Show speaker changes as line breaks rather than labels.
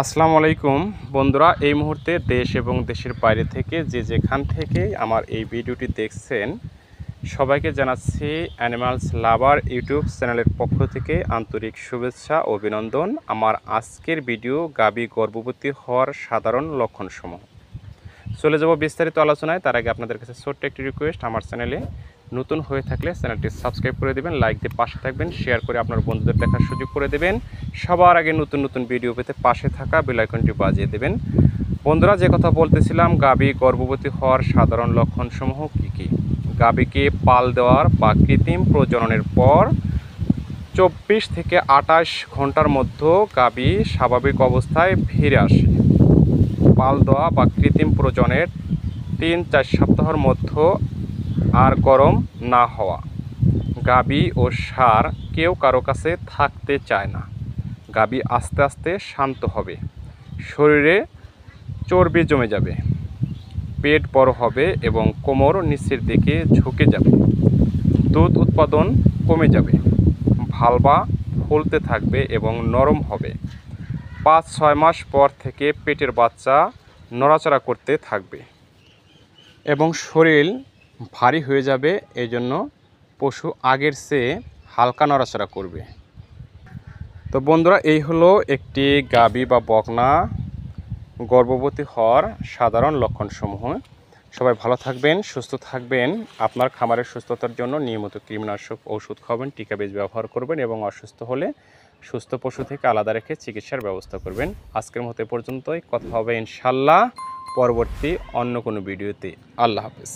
আসসালামু আলাইকুম বন্ধুরা, এই মুহূর্তে দেশ এবং দেশের বাইরে থেকে যে যেখান থেকে আমার এই ভিডিওটি দেখছেন সবাইকে জানাচ্ছি অ্যানিমালস লাভার ইউটিউব চ্যানেলের পক্ষ থেকে আন্তরিক শুভেচ্ছা ও অভিনন্দন। আমার আজকের ভিডিও গাভী গর্ভবতী হওয়ার সাধারণ লক্ষণসমূহ। চলে যাব বিস্তারিত আলোচনায়। তার আগে আপনাদের কাছে ছোট্ট একটি রিকোয়েস্ট, আমার চ্যানেলে নতুন হয়ে থাকলে চ্যানেলটি সাবস্ক্রাইব করে দেবেন, লাইক দিয়ে পাশে থাকবেন, শেয়ার করে আপনার বন্ধুদের দেখার সুযোগ করে দেবেন। সবার আগে নতুন নতুন ভিডিও পেতে পাশে থাকা বেল আইকনটি বাজিয়ে দেবেন। বন্ধুরা, যে কথা বলতেছিলাম, গাভী গর্ভবতী হওয়ার সাধারণ লক্ষণসমূহ কী কী। গাভীকে পাল দেওয়ার বা কৃত্রিম প্রজননের পর 24 থেকে 28 ঘন্টার মধ্যে গাভী স্বাভাবিক অবস্থায় ফিরে আসে। পাল দেওয়া বা কৃত্রিম প্রজনের 3-4 সপ্তাহের মধ্যে আর গরম না হওয়া। গাভী ও ষাঁড় কেউ কারো কাছে থাকতে চায় না। গাভী আস্তে আস্তে শান্ত হবে, শরীরে চর্বি জমে যাবে, পেট বড় হবে এবং কোমর নিচের দিকে ঝুঁকে যাবে। দুধ উৎপাদন কমে যাবে, ভালবা ফুলতে থাকবে এবং নরম হবে। 5-6 মাস পর থেকে পেটের বাচ্চা নড়াচড়া করতে থাকবে এবং শরীর ভারী হয়ে যাবে। এই জন্য পশু আগের চেয়ে হালকা নড়াচড়া করবে। তো বন্ধুরা, এই হলো একটি গাভী বা বকনা গর্ভবতী হওয়ার সাধারণ লক্ষণসমূহ। সবাই ভালো থাকবেন, সুস্থ থাকবেন। আপনার খামারের সুস্থতার জন্য নিয়মিত কৃমিনাশক ওষুধ খাবেন, টিকা বীজ ব্যবহার করবেন এবং অসুস্থ হলে সুস্থ পশু থেকে আলাদা রেখে চিকিৎসার ব্যবস্থা করবেন। আজকের মতো এ পর্যন্তই। কথা হবে ইনশাল্লাহ পরবর্তী অন্য কোনো ভিডিওতে। আল্লাহ হাফেজ।